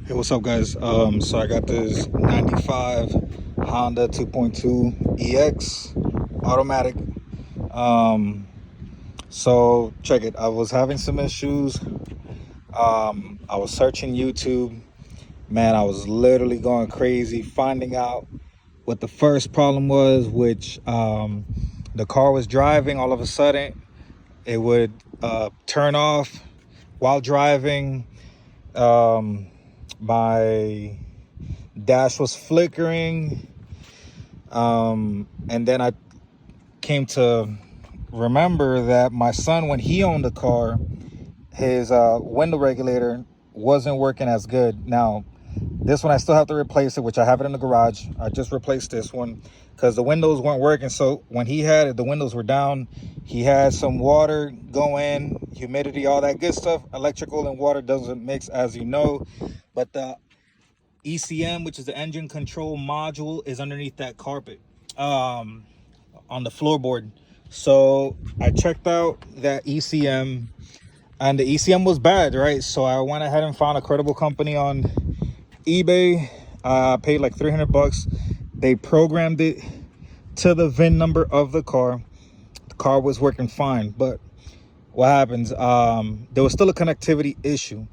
Hey, what's up, guys? So I got this 95 Honda 2.2 EX automatic. So check it. I was having some issues. I was searching YouTube. Man, I was literally going crazy finding out what the first problem was, which the car was driving. All of a sudden, it would turn off while driving. My dash was flickering, and then I came to remember that my son, when he owned the car, his window regulator wasn't working as good. Now this one I still have to replace it, which I have it in the garage. I just replaced this one because the windows weren't working. So when he had it, the windows were down. He had some water go in, humidity, all that good stuff. Electrical and water doesn't mix, as you know. But the ECM, which is the engine control module, is underneath that carpet on the floorboard. So I checked out that ECM, and the ECM was bad, right? So I went ahead and found a credible company on eBay. Paid like 300 bucks. They programmed it to the VIN number of the car. The car was working fine, but what happens, there was still a connectivity issue.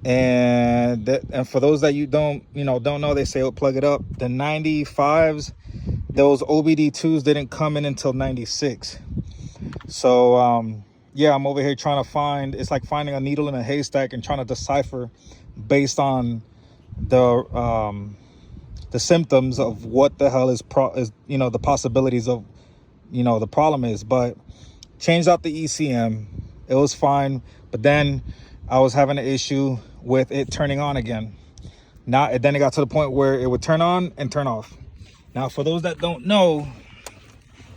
And for those that don't know, they say, oh, plug it up. The 95s, those OBD2s didn't come in until 96. So yeah, I'm over here trying to find, it's like finding a needle in a haystack and trying to decipher based on the symptoms of what the hell is the possibilities of the problem is. But changed out the ECM, it was fine, but then I was having an issue with it turning on again. Now then it got to the point where it would turn on and turn off. Now for those that don't know,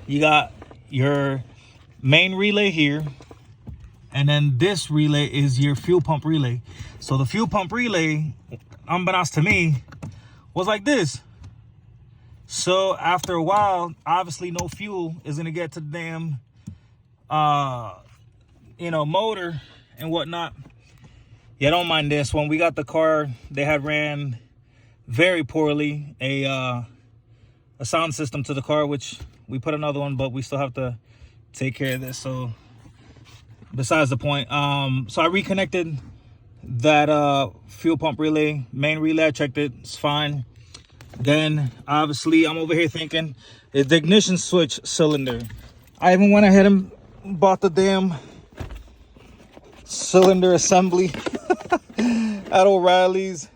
you got your main relay here, and then this relay is your fuel pump relay. So the fuel pump relay, unbeknownst to me, was like this. So after a while, obviously no fuel is gonna get to the damn motor and whatnot. Yeah, don't mind this. When we got the car, they had ran very poorly a sound system to the car, which we put another one, but we still have to take care of this. So besides the point, so I reconnected that fuel pump relay, main relay. I checked it, it's fine. Then obviously I'm over here thinking it's the ignition switch cylinder. I even went ahead and bought the damn cylinder assembly at O'Reilly's,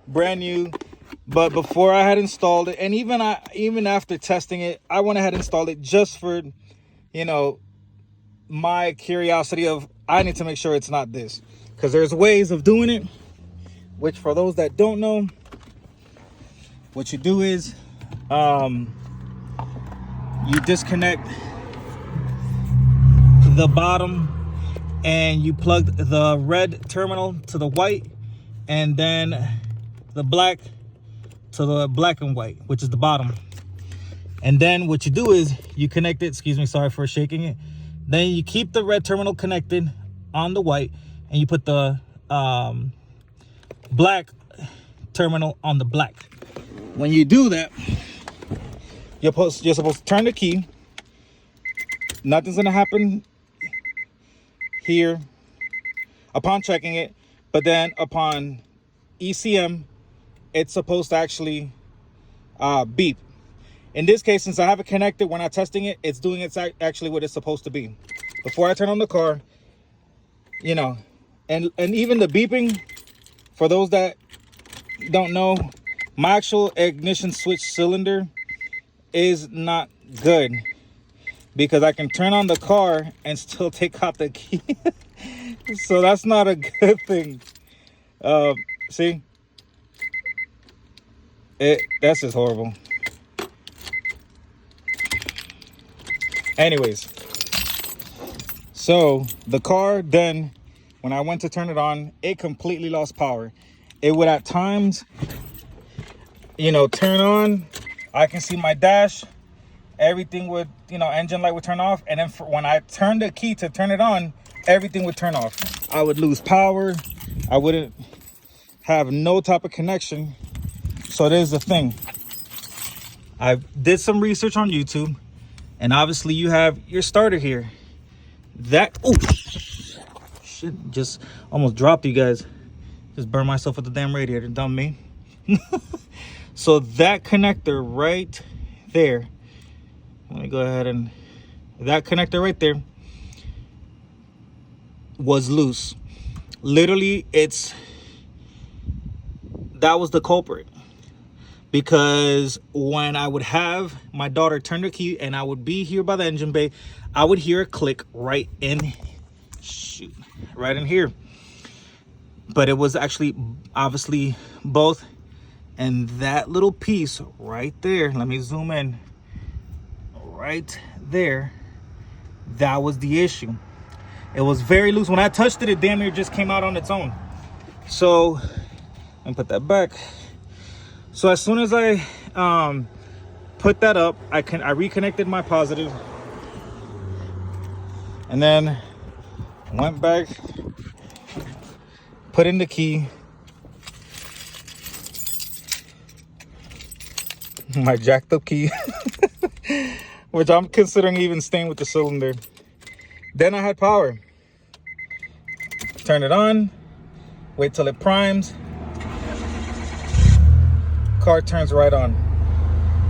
brand new. But before I had installed it, and even after testing it, I went ahead and installed it just for my curiosity of, I need to make sure it's not this, because there's ways of doing it, which for those that don't know, what you do is you disconnect the bottom and you plug the red terminal to the white, and then the black to the black and white, which is the bottom. And then what you do is you connect it, excuse me, sorry for shaking it. Then you keep the red terminal connected on the white, and you put the black terminal on the black. When you do that, you're supposed to turn the key. Nothing's gonna happen here upon checking it, but then upon ECM, it's supposed to actually beep. In this case, since I have it connected, when I'm testing it, it's doing actually what it's supposed to be. Before I turn on the car, and even the beeping, for those that don't know, my actual ignition switch cylinder is not good, because I can turn on the car and still take out the key. So that's not a good thing. See, that's just horrible. Anyways, so the car, then when I went to turn it on, it completely lost power. It would at times turn on. I can see my dash, everything would, engine light would turn off. And then when I turned the key to turn it on, everything would turn off. I would lose power. I wouldn't have no type of connection. So there's the thing. I did some research on YouTube, and obviously you have your starter here. That, oh shit, just almost dropped, you guys. Just burned myself with the damn radiator, dumb me. So that connector right there, let me go ahead and, that connector right there was loose. Literally, that was the culprit. Because when I would have my daughter turn the key and I would be here by the engine bay, I would hear a click right in, right in here. But it was actually obviously both. And that little piece right there, let me zoom in, right there, that was the issue. It was very loose. When I touched it, it damn near just came out on its own. So, let me put that back. So as soon as I put that up, I reconnected my positive, and then went back, put in the key, my jacked up key, which I'm considering even staying with the cylinder. Then I had power. Turn it on, wait till it primes. Car turns right on.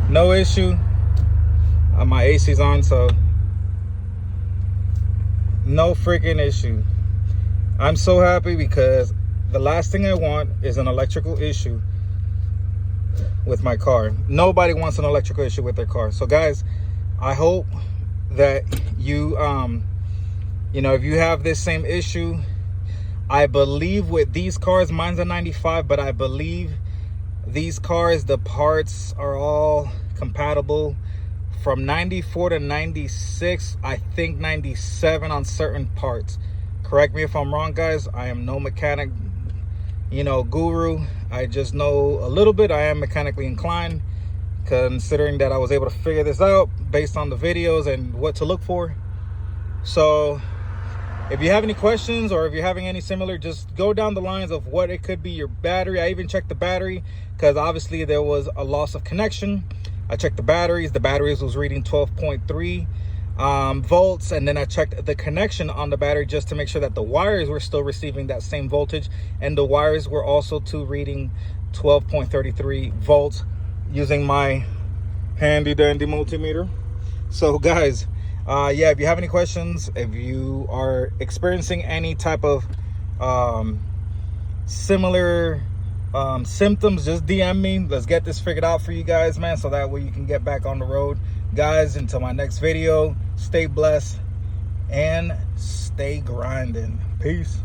No issue. My AC's on, so no freaking issue. I'm so happy because the last thing I want is an electrical issue with my car. Nobody wants an electrical issue with their car. So guys, I hope that you you know, if you have this same issue, I believe with these cars, mine's a 95, but I believe these cars, the parts are all compatible from 94 to 96, I think 97 on certain parts. Correct me if I'm wrong, guys. I am no mechanic, you know, guru. I just know a little bit. I am mechanically inclined, considering that I was able to figure this out based on the videos and what to look for. So if you have any questions, or if you're having any similar, just go down the lines of what it could be. Your battery, I even checked the battery because obviously there was a loss of connection. I checked the batteries was reading 12.3 volts, and then I checked the connection on the battery just to make sure that the wires were still receiving that same voltage, and the wires were also reading 12.33 volts using my handy dandy multimeter. So guys, yeah, if you have any questions, if you are experiencing any type of similar symptoms, just DM me. Let's get this figured out for you guys, man, so that way you can get back on the road. Guys, until my next video, stay blessed and stay grinding. Peace.